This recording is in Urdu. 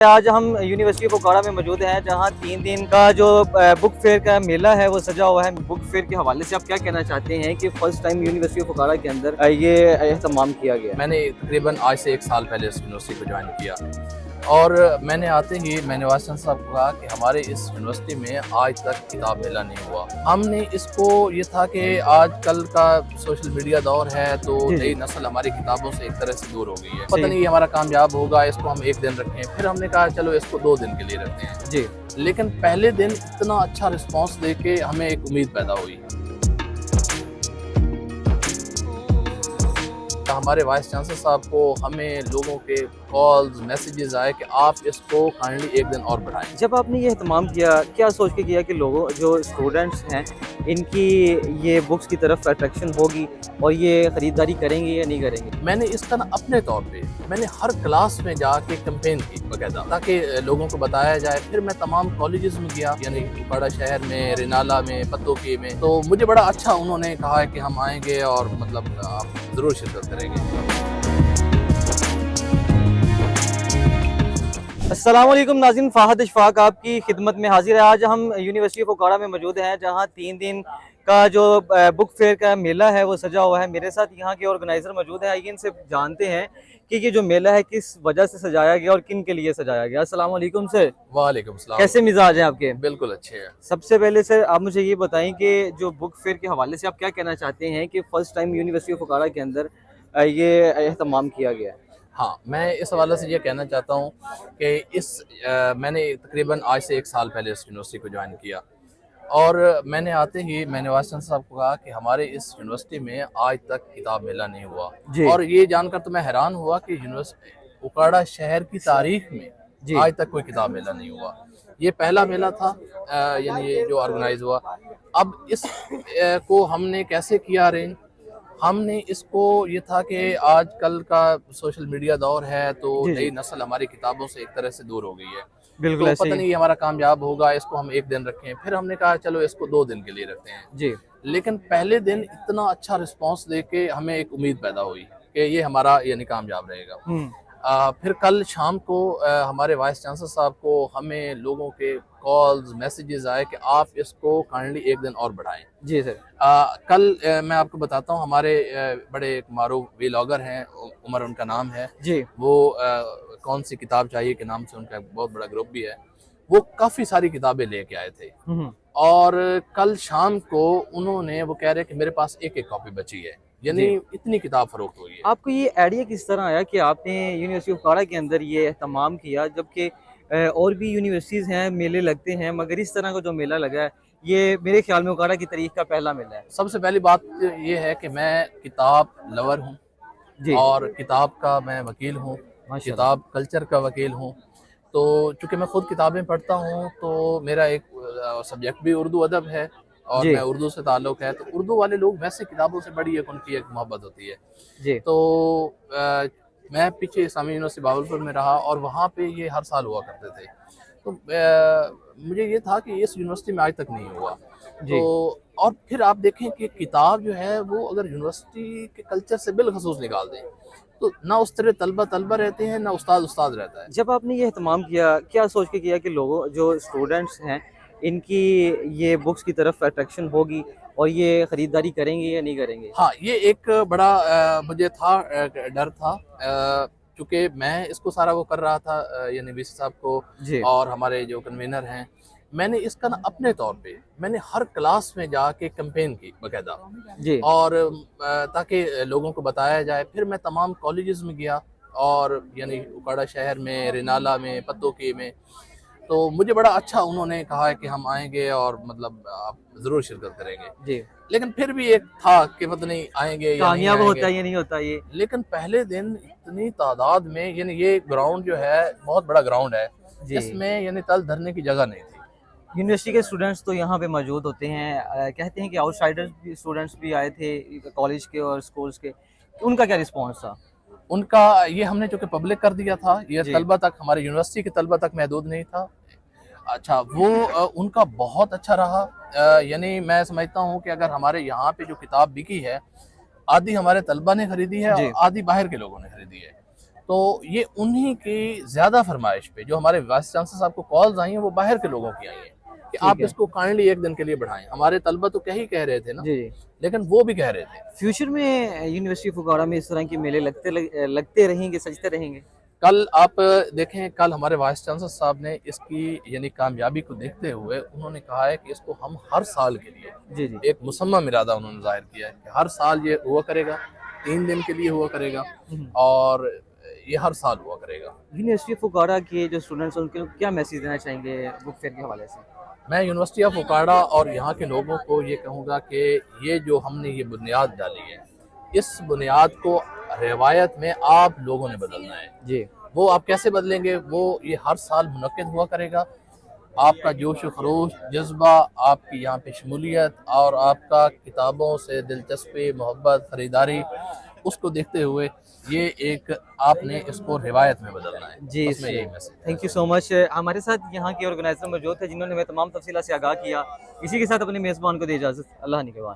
آج ہم یونیورسٹی پوکارا میں موجود ہیں جہاں 3 دن کا جو بک فیئر کا میلہ ہے وہ سجا ہوا ہے۔ بک فیئر کے حوالے سے آپ کیا کہنا چاہتے ہیں کہ فرسٹ ٹائم یونیورسٹی پوکارا کے اندر یہ اہتمام کیا گیا؟ میں نے تقریباً آج سے 1 سال پہلے اس یونیورسٹی کو جوائن کیا اور میں نے آتے ہی میں نے وائس چانسلر صاحب کو کہا کہ ہمارے اس یونیورسٹی میں آج تک کتاب میلہ نہیں ہوا۔ ہم نے اس کو یہ تھا کہ آج کل کا سوشل میڈیا دور ہے تو نئی نسل ہماری کتابوں سے ایک طرح سے دور ہو گئی ہے، پتہ نہیں یہ ہمارا کامیاب ہوگا، اس کو ہم 1 دن رکھیں، پھر ہم نے کہا چلو اس کو 2 دن کے لیے رکھتے ہیں لیکن پہلے دن اتنا اچھا رسپانس دے کے ہمیں ایک امید پیدا ہوئی۔ ہمارے وائس چانسلر صاحب کو ہمیں لوگوں کے کالز میسیجز آئے کہ آپ اس کو کائنڈلی 1 دن اور بڑھائیں۔ جب آپ نے یہ اہتمام کیا کیا سوچ کے کیا کہ لوگوں جو اسٹوڈنٹس ہیں ان کی یہ بکس کی طرف اٹریکشن ہوگی اور یہ خریداری کریں گے یا نہیں کریں گے؟ میں نے اس کا اپنے طور پہ میں نے ہر کلاس میں جا کے کمپین کی باقاعدہ تاکہ لوگوں کو بتایا جائے۔ پھر میں تمام کالجز میں گیا، یعنی پوکارا شہر میں، رینالہ میں، پتوکی میں، تو مجھے بڑا اچھا انہوں نے کہا کہ ہم آئیں گے اور مطلب آپ ضرور شرکت کریں گے۔ السلام علیکم ناظرین، فہد اشفاق آپ کی خدمت میں حاضر ہے۔ آج ہم یونیورسٹی پوکارا میں موجود ہیں جہاں 3 دن کا جو بک فیئر کا میلہ ہے وہ سجا ہوا ہے۔ میرے ساتھ یہاں کے آرگنائزر موجود ہیں، آئیے ان سے جانتے ہیں کہ یہ جو میلہ ہے کس وجہ سے سجایا گیا اور کن کے لیے سجایا گیا۔ السلام علیکم سر۔ وعلیکم السلام۔ کیسے مزاج ہیں آپ کے؟ بالکل اچھے ہیں۔ سب سے پہلے سر آپ مجھے یہ بتائیں کہ جو بک فیئر کے حوالے سے آپ کیا کہنا چاہتے ہیں کہ فرسٹ ٹائم یونیورسٹی پوکارا کے اندر یہ اہتمام کیا گیا ہے؟ ہاں، میں اس حوالے سے یہ کہنا چاہتا ہوں کہ میں نے تقریباً آج سے 1 سال پہلے اس یونیورسٹی کو جوائن کیا اور میں نے آتے ہی میں نے وائس چانسلر صاحب کو کہا کہ ہمارے اس یونیورسٹی میں آج تک کتاب میلہ نہیں ہوا اور یہ جان کر تو میں حیران ہوا کہ یونیورسٹی پوکارا شہر کی تاریخ میں آج تک کوئی کتاب میلہ نہیں ہوا۔ یہ پہلا میلہ تھا، یعنی یہ جو آرگنائز ہوا۔ اب اس کو ہم نے کیسے کیا ارینج؟ ہم نے اس کو یہ تھا کہ آج کل کا سوشل میڈیا دور ہے تو نئی نسل ہماری کتابوں سے ایک طرح سے دور ہو گئی ہے، تو پتہ نہیں یہ ہمارا کامیاب ہوگا، اس کو ہم 1 دن رکھیں، پھر ہم نے کہا چلو اس کو 2 دن کے لیے رکھتے ہیں لیکن پہلے دن اتنا اچھا رسپانس دے کے ہمیں ایک امید پیدا ہوئی کہ یہ ہمارا یعنی کامیاب رہے گا۔ پھر کل شام کو ہمارے وائس چانسلر صاحب کو ہمیں لوگوں کے کالز میسیجز آئے کہ آپ اس کو کائنڈلی 1 دن اور بڑھائیں۔ جی سر۔ کل میں آپ کو بتاتا ہوں، ہمارے بڑے ایک معروف ویلاگر ہیں، عمر ان کا نام ہے، وہ کون سی کتاب چاہیے کے نام سے ان کا بہت بڑا گروپ بھی ہے، وہ کافی ساری کتابیں لے کے آئے تھے اور کل شام کو انہوں نے وہ کہہ رہے کہ میرے پاس ایک کاپی بچی ہے، یعنی اتنی کتاب فروخت ہوئی ہے۔ آپ کو یہ آئیڈیا کس طرح آیا کہ آپ نے یونیورسٹی پوکارا کے اندر یہ اہتمام کیا جبکہ اور بھی یونیورسٹیز ہیں، میلے لگتے ہیں، مگر اس طرح کا جو میلہ لگا ہے یہ میرے خیال میں پوکارا کی تاریخ کا پہلا میلہ ہے؟ سب سے پہلی بات یہ ہے کہ میں کتاب لور ہوں اور کتاب کا میں وکیل ہوں، کتاب کلچر کا وکیل ہوں، تو چونکہ میں خود کتابیں پڑھتا ہوں تو میرا ایک سبجیکٹ بھی اردو ادب ہے اور میں اردو سے تعلق ہے، تو اردو والے لوگ ویسے کتابوں سے بڑی ان کی ایک محبت ہوتی ہے۔ تو میں پیچھے اسلامی یونیورسٹی بہاولپور میں رہا اور وہاں پہ یہ ہر سال ہوا کرتے تھے، تو مجھے یہ تھا کہ اس یونیورسٹی میں آج تک نہیں ہوا۔ تو اور پھر آپ دیکھیں کہ کتاب جو ہے وہ اگر یونیورسٹی کے کلچر سے بالخصوص نکال دیں تو نہ اس طرح طلبہ رہتے ہیں، نہ استاد رہتا ہے۔ جب آپ نے یہ اہتمام کیا کیا سوچ کے کیا کہ لوگوں جو اسٹوڈنٹس ہیں ان کی یہ بکس کی طرف اٹریکشن ہوگی اور یہ خریداری کریں گے یا نہیں کریں گے؟ ہاں، یہ ایک بڑا مجھے تھا ڈر تھا، چونکہ میں اس کو سارا وہ کر رہا تھا، یعنی وی سی صاحب کو اور ہمارے جو کنوینر ہیں، میں نے اس کا اپنے طور پہ میں نے ہر کلاس میں جا کے کمپین کی باقاعدہ اور تاکہ لوگوں کو بتایا جائے۔ پھر میں تمام کالجز میں گیا اور یعنی پوکارا شہر میں، رینالہ میں، پتوکی میں، تو مجھے بڑا اچھا انہوں نے کہا کہ ہم آئیں گے اور مطلب آپ ضرور شرکت کریں گے لیکن پھر بھی ایک تھا کہ پتہ نہیں آئیں گے یا نہیں کامیاب ہوتا ہے یا نہیں ہوتا یہ، لیکن پہلے دن اتنی تعداد میں، یعنی یہ گراؤنڈ جو ہے بہت بڑا گراؤنڈ ہے، اس میں یعنی تل دھرنے کی جگہ نہیں تھی۔ یونیورسٹی کے اسٹوڈنٹس تو یہاں پہ موجود ہوتے ہیں، کہتے ہیں کہ آؤٹ سائڈر اسٹوڈنٹس بھی آئے تھے کالج کے اور اسکولس کے، ان کا کیا رسپانس تھا؟ ان کا یہ ہم نے چونکہ پبلک کر دیا تھا، یہ طلبہ تک، ہمارے یونیورسٹی کے طلبہ تک محدود نہیں تھا۔ اچھا، وہ ان کا بہت اچھا رہا، یعنی میں سمجھتا ہوں کہ اگر ہمارے یہاں پہ جو کتاب بکی ہے آدھی ہمارے طلبہ نے خریدی ہے اور آدھی باہر کے لوگوں نے خریدی ہے، تو یہ انہی کی زیادہ فرمائش پہ جو ہمارے وائس چانسلر صاحب کو کالز آئی ہیں وہ باہر کے لوگوں کی آئی ہیں کہ آپ اس کو کائنڈلی ایک دن کے لیے بڑھائیں. ہمارے طلبہ تو کہہ رہے تھے نا, جی. لیکن وہ بھی کہہ رہے تھے. فیوچر میں یونیورسٹی فگوارہ میں اس طرح کے میلے لگتے رہیں گے, سجتے رہیں گے؟ کل آپ دیکھیں, کل ہمارے وائس چانسلر صاحب نے اس کی یعنی کامیابی کو دیکھتے ہوئے انہوں نے کہا ہے کہ اس کو ہم ہر سال کے لیے جی جی ایک مسمم ارادہ انہوں نے ظاہر کیا ہے کہ ہر سال یہ ہوا کرے گا, 3 دن کے لیے ہوا کرے گا, اور یہ ہر سال ہوا کرے گا. یونیورسٹی فگوارہ کے جو اسٹوڈنٹس ہیں ان کو کیا میسیج دینا چاہیں گے بک فیئر کے حوالے سے؟ میں یونیورسٹی آف اوکاڑا اور یہاں کے لوگوں کو یہ کہوں گا کہ یہ جو ہم نے یہ بنیاد ڈالی ہے, اس بنیاد کو روایت میں آپ لوگوں نے بدلنا ہے. جی. وہ آپ کیسے بدلیں گے؟ وہ یہ ہر سال منعقد ہوا کرے گا. آپ کا جوش و خروش, جذبہ, آپ کی یہاں پہ شمولیت اور آپ کا کتابوں سے دلچسپی, محبت, خریداری, اس کو دیکھتے ہوئے یہ ایک آپ نے اس کو روایت میں بدلنا ہے. جی, بس میں یہی میسج. تھینک یو سو مچ. ہمارے ساتھ یہاں کے آرگنائزر موجود تھے جنہوں نے ہمیں تمام تفصیلات سے آگاہ کیا. اسی کے ساتھ اپنے میزبان کو دے اجازت. اللہ نگہبان.